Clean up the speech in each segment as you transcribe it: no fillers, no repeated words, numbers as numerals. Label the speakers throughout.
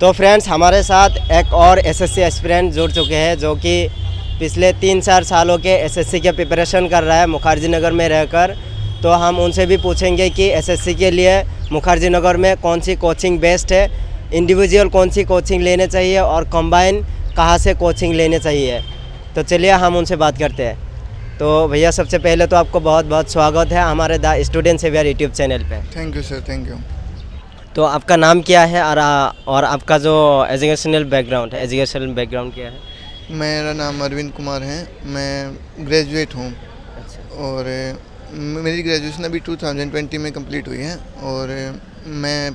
Speaker 1: तो फ्रेंड्स हमारे साथ एक और एसएससी एस्पिरेंट जुड़ चुके हैं जो कि पिछले 3-4 सालों के एसएससी के प्रिपरेशन कर रहा है मुखर्जी नगर में रहकर। तो हम उनसे भी पूछेंगे कि एसएससी के लिए मुखर्जी नगर में कौन सी कोचिंग बेस्ट है, इंडिविजुअल कौन सी कोचिंग लेने चाहिए और कंबाइन कहाँ से कोचिंग लेने चाहिए। तो चलिए हम उनसे बात करते हैं। तो भैया सबसे पहले तो आपको बहुत बहुत स्वागत है हमारे the student saviour YouTube channel पे।
Speaker 2: Thank you sir, thank you.
Speaker 1: तो आपका नाम क्या है और आपका जो एजुकेशनल बैकग्राउंड क्या है?
Speaker 2: मेरा नाम अरविंद कुमार है, मैं ग्रेजुएट हूँ।
Speaker 1: अच्छा।
Speaker 2: और मेरी ग्रेजुएशन अभी 2020 में कंप्लीट हुई है और मैं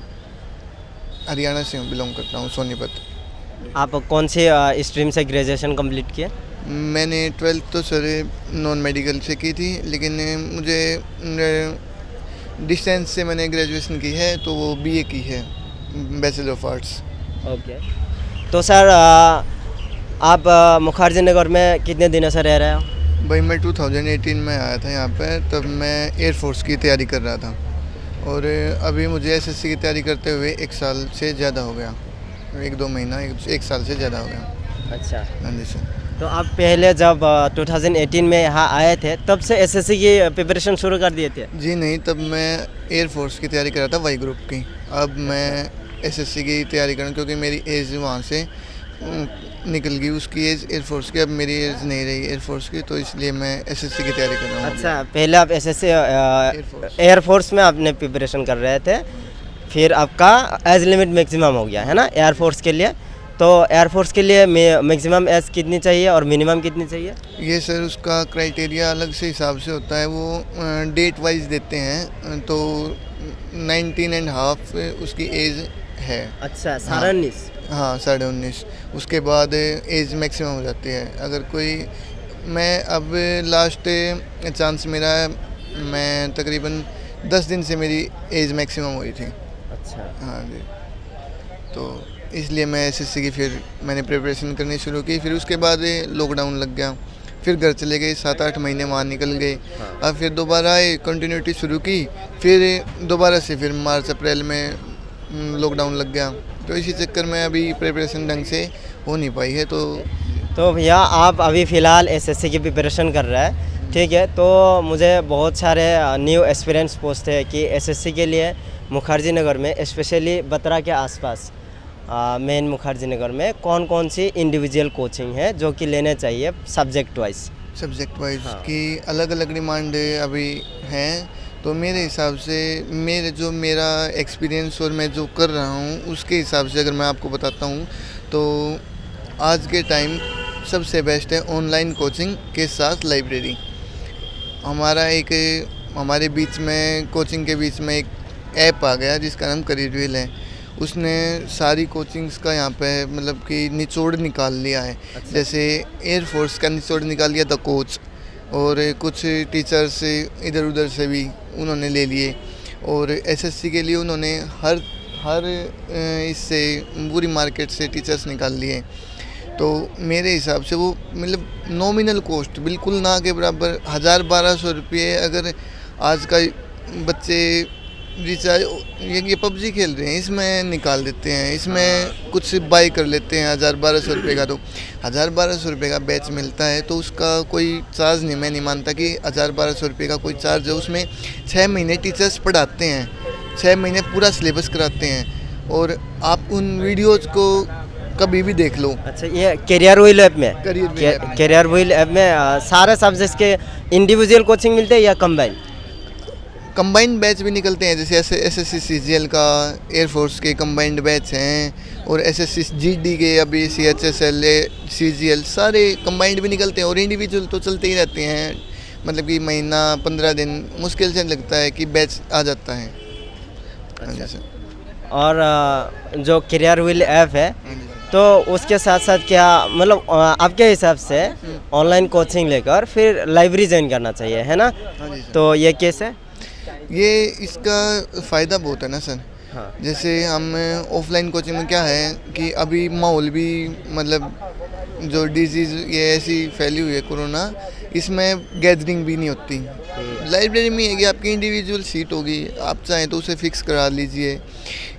Speaker 2: हरियाणा से बिलोंग करता हूँ, सोनीपत।
Speaker 1: आप कौन सी स्ट्रीम से ग्रेजुएशन कंप्लीट किया?
Speaker 2: मैंने 12th तो सर नॉन मेडिकल से की थी, लेकिन मुझे डिस्टेंस से मैंने ग्रेजुएशन की है, तो वो बीए की है, बैचलर ऑफ आर्ट्स।
Speaker 1: ओके। तो सर आप मुखर्जी नगर में कितने दिनों से रह रहे हो?
Speaker 2: भाई मैं 2018 में आया था यहाँ पर, तब मैं एयरफोर्स की तैयारी कर रहा था और अभी मुझे एसएससी की तैयारी करते हुए 1 साल से ज़्यादा हो गया, 1-2 महीना, 1 साल से ज़्यादा हो गया।
Speaker 1: अच्छा।
Speaker 2: हाँ जी सर।
Speaker 1: तो आप पहले जब 2018 में यहाँ आए थे तब से एसएससी की प्रिपरेशन शुरू कर दिए थे?
Speaker 2: जी नहीं, तब मैं एयरफोर्स की तैयारी कर रहा था, वाई ग्रुप की। अब मैं एसएससी की तैयारी कर रहा हूँ क्योंकि मेरी एज वहाँ से निकल गई, उसकी एज एयरफोर्स की, अब मेरी एज नहीं रही एयरफोर्स की, तो इसलिए मैं एसएससी की तैयारी कर रहा हूँ।
Speaker 1: अच्छा, पहले आप एसएससी एयरफोर्स में आपने प्रिपरेशन कर रहे थे, फिर आपका एज लिमिट मैक्सिमम हो गया है ना एयरफोर्स के लिए। तो एयरफोर्स के लिए मैक्सिमम एज कितनी चाहिए और मिनिमम कितनी चाहिए?
Speaker 2: ये सर उसका क्राइटेरिया अलग से हिसाब से होता है, वो डेट वाइज देते हैं, तो 19.5 उसकी एज है।
Speaker 1: अच्छा, 19.5।
Speaker 2: हाँ, 19.5। उसके बाद एज मैक्सिमम हो जाती है। अगर कोई, मैं अब लास्ट चांस मेरा, मैं तकरीबन 10 दिन से मेरी एज मैक्सिमम हुई थी।
Speaker 1: अच्छा।
Speaker 2: हाँ जी, तो इसलिए मैं एसएससी की फिर मैंने प्रिपरेशन करनी शुरू की। फिर उसके बाद लॉकडाउन लग गया, फिर घर चले गए, 7-8 महीने वहाँ निकल गए। अब फिर दोबारा कंटिन्यूटी शुरू की, फिर दोबारा से फिर मार्च अप्रैल में लॉकडाउन लग गया, तो इसी चक्कर में अभी प्रिपरेशन ढंग से हो नहीं पाई है।
Speaker 1: तो भैया आप अभी फ़िलहाल एसएससी की प्रिपरेशन कर रहे हैं, ठीक है। तो मुझे बहुत सारे न्यू एस्पिरेंट्स पूछते हैं कि एसएससी के लिए मुखर्जी नगर में, स्पेशली बतरा के आसपास मेन मुखर्जी नगर में कौन कौन सी इंडिविजुअल कोचिंग है जो कि लेने चाहिए सब्जेक्ट वाइज?
Speaker 2: हाँ। की अलग अलग डिमांड अभी हैं, तो मेरे हिसाब से मेरा एक्सपीरियंस और मैं जो कर रहा हूँ उसके हिसाब से अगर मैं आपको बताता हूँ, तो आज के टाइम सबसे बेस्ट है ऑनलाइन कोचिंग के साथ लाइब्रेरी। हमारे बीच में, कोचिंग के बीच में एक ऐप आ गया जिसका नाम करियरविल है। उसने सारी कोचिंग्स का यहाँ पे मतलब कि निचोड़ निकाल लिया है। अच्छा। जैसे एयरफोर्स का निचोड़ निकाल लिया द कोच, और कुछ टीचर्स इधर उधर से भी उन्होंने ले लिए, और एसएससी के लिए उन्होंने हर इससे पूरी मार्केट से टीचर्स निकाल लिए। तो मेरे हिसाब से वो मतलब नॉमिनल कॉस्ट, बिल्कुल ना के बराबर, 1000-1200 रुपये अगर आज का बच्चे रिचार्ज, ये पबजी खेल रहे हैं, इसमें निकाल देते हैं, इसमें कुछ बाई कर लेते हैं 1000-1200 रुपये का। तो 1000-1200 रुपये का बैच मिलता है, तो उसका कोई चार्ज नहीं, मैं नहीं मानता कि 1000-1200 रुपये का कोई चार्ज है। उसमें 6 महीने टीचर्स पढ़ाते हैं, 6 महीने पूरा सिलेबस कराते हैं, और आप उन वीडियोज़ को कभी भी देख लो।
Speaker 1: अच्छा, ये करियरविल ऐप में सारे सब्जेक्ट्स के इंडिविजुअल कोचिंग मिलते हैं या
Speaker 2: कंबाइंड बैच भी निकलते हैं, जैसे एसएससी सीजीएल का, एयरफोर्स के कंबाइंड बैच हैं, और एसएससी जीडी के, अभी सीएचएसएल, सीजीएल, सारे कंबाइंड भी निकलते हैं। और इंडिविजुअल तो चलते ही रहते हैं, मतलब कि महीना 15 दिन मुश्किल से लगता है कि बैच आ जाता है।
Speaker 1: अच्छा। और जो करियरविल ऐप है, तो उसके साथ साथ क्या मतलब आपके हिसाब से ऑनलाइन कोचिंग लेकर फिर लाइब्रेरी ज्वाइन करना चाहिए, है ना? तो ये केस है,
Speaker 2: ये इसका फ़ायदा बहुत है ना सर।
Speaker 1: हाँ।
Speaker 2: जैसे हम ऑफलाइन कोचिंग में क्या है कि अभी माहौल भी, मतलब जो डिजीज़ ये ऐसी फैली हुई है कोरोना, इसमें गैदरिंग भी नहीं होती, लाइब्रेरी में है कि आपकी इंडिविजुअल सीट होगी, आप चाहें तो उसे फिक्स करा लीजिए,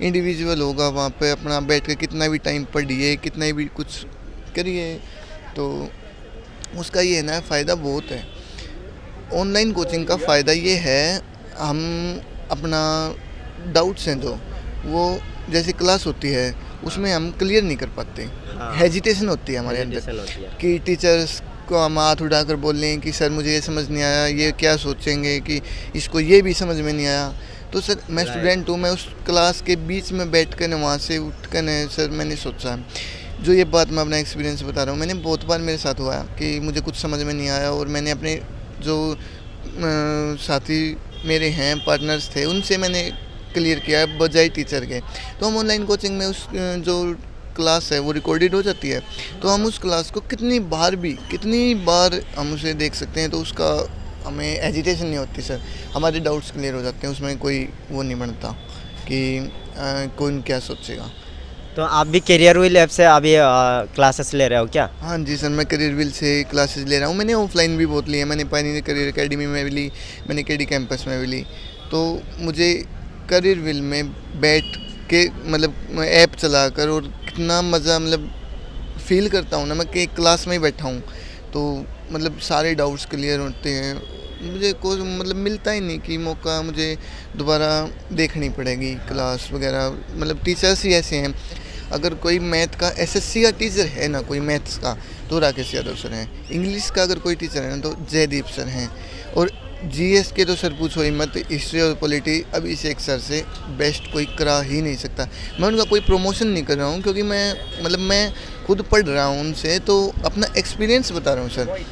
Speaker 2: इंडिविजुअल होगा वहाँ पे, अपना बैठ के कितना भी टाइम पढ़िए, कितना भी कुछ करिए, तो उसका ये है ना फ़ायदा बहुत है। ऑनलाइन कोचिंग का फ़ायदा ये है, हम अपना डाउट्स हैं जो वो जैसे क्लास होती है उसमें हम क्लियर नहीं कर पाते, हेजिटेशन होती है हमारे अंदर कि टीचर्स को हम हाथ उठाकर बोल लें कि सर मुझे ये समझ नहीं आया, ये क्या सोचेंगे कि इसको ये भी समझ में नहीं आया। तो सर मैं स्टूडेंट हूँ, मैं उस क्लास के बीच में बैठ कर वहाँ से उठ कर सर मैंने सोचा, जो ये बात मैं अपना एक्सपीरियंस बता रहा हूँ, मैंने बहुत बार मेरे साथ हुआ कि मुझे कुछ समझ में नहीं आया और मैंने अपने जो साथी मेरे हैं, पार्टनर्स थे, उनसे मैंने क्लियर किया है बजाय टीचर के। तो हम ऑनलाइन कोचिंग में उस जो क्लास है वो रिकॉर्डेड हो जाती है, तो हम उस क्लास को कितनी बार हम उसे देख सकते हैं, तो उसका हमें एजिटेशन नहीं होती सर, हमारे डाउट्स क्लियर हो जाते हैं, उसमें कोई वो नहीं बनता कि कौन क्या सोचेगा।
Speaker 1: तो आप भी करियर व्हील ऐप से अभी क्लासेस ले रहे हो क्या?
Speaker 2: हाँ जी सर, मैं करियर व्हील से क्लासेस ले रहा हूँ। मैंने ऑफलाइन भी बहुत ली है, मैंने पायनियर करियर एकेडमी में भी ली, मैंने केडी कैंपस में भी ली। तो मुझे करियर व्हील में बैठ के मतलब ऐप चलाकर और कितना मज़ा मतलब फील करता हूँ ना मैं कि क्लास में ही बैठा हूँ, तो मतलब सारे डाउट्स क्लियर होते हैं। मुझे कोई मतलब मिलता ही नहीं कि मौका मुझे दोबारा देखनी पड़ेगी क्लास वगैरह, मतलब टीचर्स ही ऐसे हैं। अगर कोई मैथ का एसएससी का टीचर है ना, कोई मैथ्स का, तो राकेश यादव सर हैं। इंग्लिश का अगर कोई टीचर है ना तो जयदीप सर हैं। और जीएस के तो सर पूछो ही मत, हिस्ट्री और पॉलिटी अभिषेक सर से बेस्ट कोई करा ही नहीं सकता। मैं उनका कोई प्रमोशन नहीं कर रहा हूँ, क्योंकि मैं खुद पढ़ रहा हूँ उनसे, तो अपना एक्सपीरियंस बता रहा हूँ सर।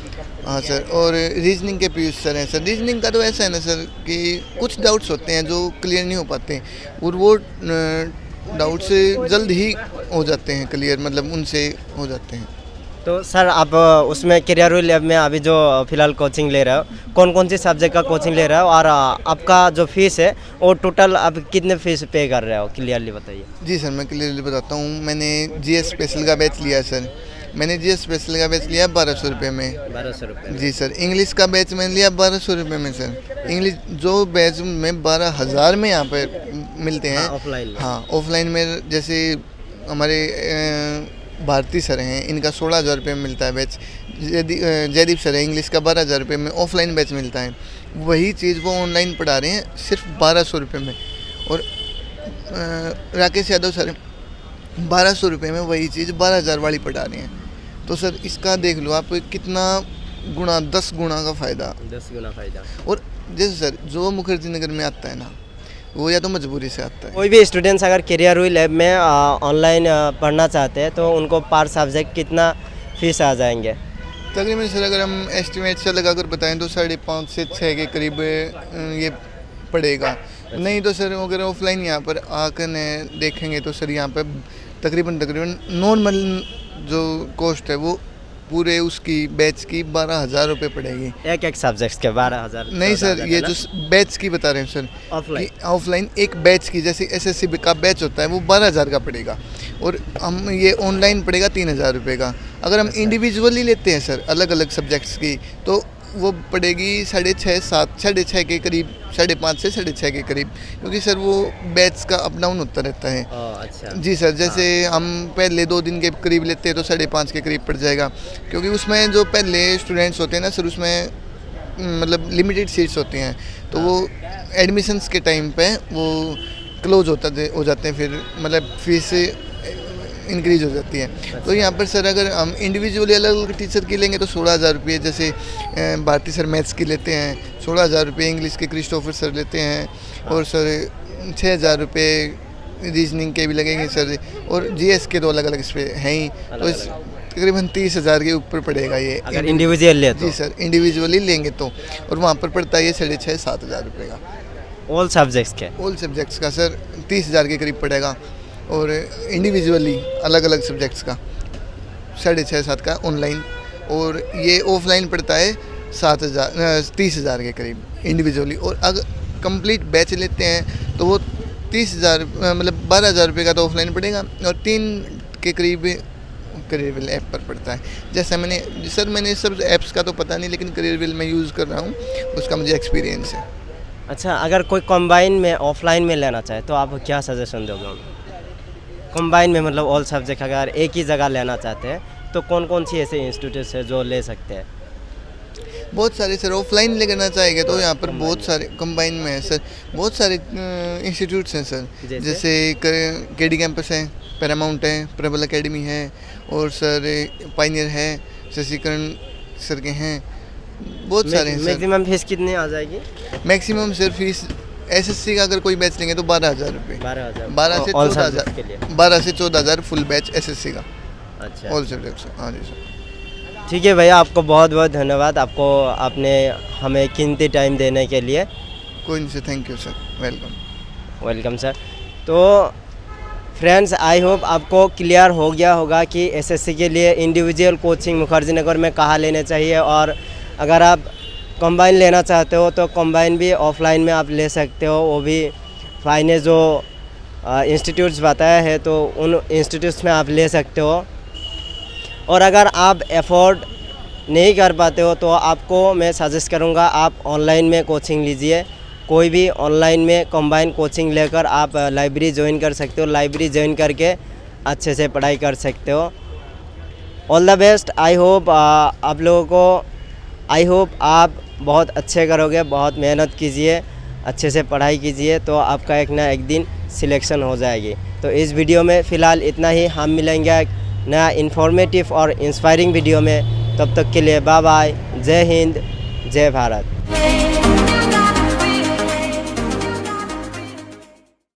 Speaker 2: हाँ सर, और रीजनिंग के पीयूष सर हैं सर। रीजनिंग का तो ऐसा है ना सर कि कुछ डाउट्स होते हैं जो क्लियर नहीं हो पाते, और वो डाउट से जल्द ही हो जाते हैं क्लियर, मतलब उनसे हो जाते हैं।
Speaker 1: तो सर आप उसमें करियर व्हील ऐप में अभी जो फिलहाल कोचिंग ले रहे हो, कौन कौन सी सब्जेक्ट का कोचिंग ले रहे हो, और आपका जो फीस है वो टोटल आप कितने फीस पे कर रहे हो, क्लियरली बताइए।
Speaker 2: जी सर, मैं क्लियरली बताता हूँ। मैंने जीएस स्पेशल का बैच लिया सर, मैंने जीएस स्पेशल का बैच लिया 1200 रुपये में।
Speaker 1: 1200 रुपये?
Speaker 2: जी सर। इंग्लिश का बैच मैंने लिया 1200 रुपये में सर। इंग्लिश जो बैच में 12,000 में यहाँ पे मिलते हैं।
Speaker 1: ऑफलाइन?
Speaker 2: हाँ, ऑफलाइन में जैसे हमारे भारती सर हैं, इनका 16,000 रुपये में मिलता है बैच। जयदीप सर है, इंग्लिश का 12,000 रुपये में ऑफलाइन बैच मिलता है। वही चीज़ वो ऑनलाइन पढ़ा रहे हैं सिर्फ 1200 रुपये में। और राकेश यादव सर 1200 रुपये में वही चीज़ 12,000 वाली पढ़ा रहे हैं। तो सर इसका देख लो आप कितना गुना, 10 गुना का फ़ायदा।
Speaker 1: 10 गुना फ़ायदा।
Speaker 2: और जैसे सर जो मुखर्जी नगर में आता है ना, वो या तो मजबूरी से आता है।
Speaker 1: कोई भी स्टूडेंट्स अगर करियर व्हील ऐप में ऑनलाइन पढ़ना चाहते हैं तो उनको पर सब्जेक्ट कितना फीस आ जाएंगे?
Speaker 2: तकरीबन सर अगर हम एस्टिमेट से लगाकर बताएं तो 5.5 से 6 के करीब ये पड़ेगा। नहीं तो सर अगर ऑफलाइन यहाँ पर आकर देखेंगे तो सर यहाँ पर तकरीबन नॉर्मल जो कॉस्ट है वो पूरे उसकी बैच की 12,000 रुपये पड़ेगी।
Speaker 1: एक सब्जेक्ट के 12,000?
Speaker 2: नहीं सर, ये जो बैच की बता रहे हैं सर, ऑफलाइन एक बैच की, जैसे एसएससी का बैच होता है वो 12,000 का पड़ेगा, और हम ये ऑनलाइन पड़ेगा 3,000 रुपये का। अगर हम इंडिविजुअली लेते हैं सर अलग अलग सब्जेक्ट्स की, तो वो पड़ेगी 6.5 के करीब, 5.5 से 6.5 के करीब, क्योंकि सर वो बैच का अप डाउन होता रहता है।
Speaker 1: अच्छा।
Speaker 2: जी सर, जैसे हम पहले 2 दिन के करीब लेते हैं तो 5.5 के करीब पड़ जाएगा, क्योंकि उसमें जो पहले स्टूडेंट्स होते हैं ना सर, उसमें मतलब लिमिटेड सीट्स होती हैं, तो वो एडमिशन्स के टाइम पे वो क्लोज हो जाते हैं, फिर मतलब फीस इंक्रीज हो जाती है। तो यहाँ पर सर अगर हम इंडिविजुअली अलग अलग टीचर की लेंगे तो 16,000 रुपये, जैसे भारती सर मैथ्स की लेते हैं 16,000 रुपये, इंग्लिश के क्रिस्टोफर सर लेते हैं, और सर 6,000 रुपये रीजनिंग के भी लगेंगे सर, और जीएस के तो अलग अलग इस पर हैं ही, तो इस तकरीबन 30,000 के ऊपर पड़ेगा ये
Speaker 1: अगर इंडिविजुअल ले तो।
Speaker 2: जी सर, इंडिविजुअली लेंगे तो, और वहाँ पर पड़ता है ये 6,500-7,000 रुपये का।
Speaker 1: ऑल सब्जेक्ट्स के?
Speaker 2: ऑल सब्जेक्ट्स का सर 30,000 के करीब पड़ेगा, और इंडिविजुअली अलग अलग सब्जेक्ट्स का 6,500-7 का ऑनलाइन, और ये ऑफलाइन पड़ता है 30,000 के करीब इंडिविजुअली। और अगर कंप्लीट बैच लेते हैं तो वो 30,000 मतलब 12,000 रुपये का तो ऑफलाइन पड़ेगा, और 3 के करीब करियरविल ऐप पर पड़ता है। जैसा मैंने सब ऐप्स का तो पता नहीं, लेकिन करियरविल मैं यूज़ कर रहा हूँ, उसका मुझे एक्सपीरियंस है।
Speaker 1: अच्छा, अगर कोई कंबाइन में ऑफलाइन में लेना चाहे तो आप क्या सजेशन दोगे उन्हें? कंबाइन में मतलब ऑल सब्जेक्ट अगर एक ही जगह लेना चाहते हैं तो कौन कौन सी ऐसे इंस्टीट्यूट है जो ले सकते हैं?
Speaker 2: बहुत सारे सर, ऑफलाइन लेना चाहेंगे तो यहाँ पर बहुत सारे कंबाइन में है सर, बहुत सारे इंस्टीट्यूट्स हैं सर। जैसे केडी कैंपस है, पैरामाउंट है, प्रबल एकेडमी है, और सर पाइनियर है, शशिकरण सर के हैं, बहुत सारे हैं सर।
Speaker 1: मैक्सिमम फीस कितनी आ जाएगी?
Speaker 2: मैक्सिमम सर फीस एसएससी का अगर कोई बैच लेंगे तो 12,000 रुपये। 12 से 14,000
Speaker 1: के लिए
Speaker 2: 12 से 14,000 फुल बैच एसएससी का,
Speaker 1: अच्छा,
Speaker 2: ऑल सब्जेक्ट्स। हाँ जी सर।
Speaker 1: ठीक है भैया, आपको बहुत बहुत धन्यवाद, आपने हमें कीमती टाइम देने के लिए।
Speaker 2: कोई नहीं sir, thank you sir, welcome.
Speaker 1: Welcome sir. तो फ्रेंड्स, आई होप आपको क्लियर हो गया होगा कि एसएससी के लिए इंडिविजुअल कोचिंग मुखर्जी नगर में कहाँ लेने चाहिए, और अगर आप कंबाइन लेना चाहते हो तो कंबाइन भी ऑफलाइन में आप ले सकते हो, वो भी फाइने जो इंस्टीट्यूट्स बताया है तो उन इंस्टीट्यूट्स में आप ले सकते हो। और अगर आप अफोर्ड नहीं कर पाते हो तो आपको मैं सजेस्ट करूंगा आप ऑनलाइन में कोचिंग लीजिए। कोई भी ऑनलाइन में कंबाइन कोचिंग लेकर आप लाइब्रेरी ज्वाइन कर सकते हो, लाइब्रेरी ज्वाइन करके अच्छे से पढ़ाई कर सकते हो। All the best. I hope आप बहुत अच्छे करोगे, बहुत मेहनत कीजिए, अच्छे से पढ़ाई कीजिए, तो आपका एक ना एक दिन सिलेक्शन हो जाएगी। तो इस वीडियो में फ़िलहाल इतना ही, हम मिलेंगे नया इन्फॉर्मेटिव और इंस्पायरिंग वीडियो में। तब तक के लिए बाय बाय, जय हिंद, जय भारत।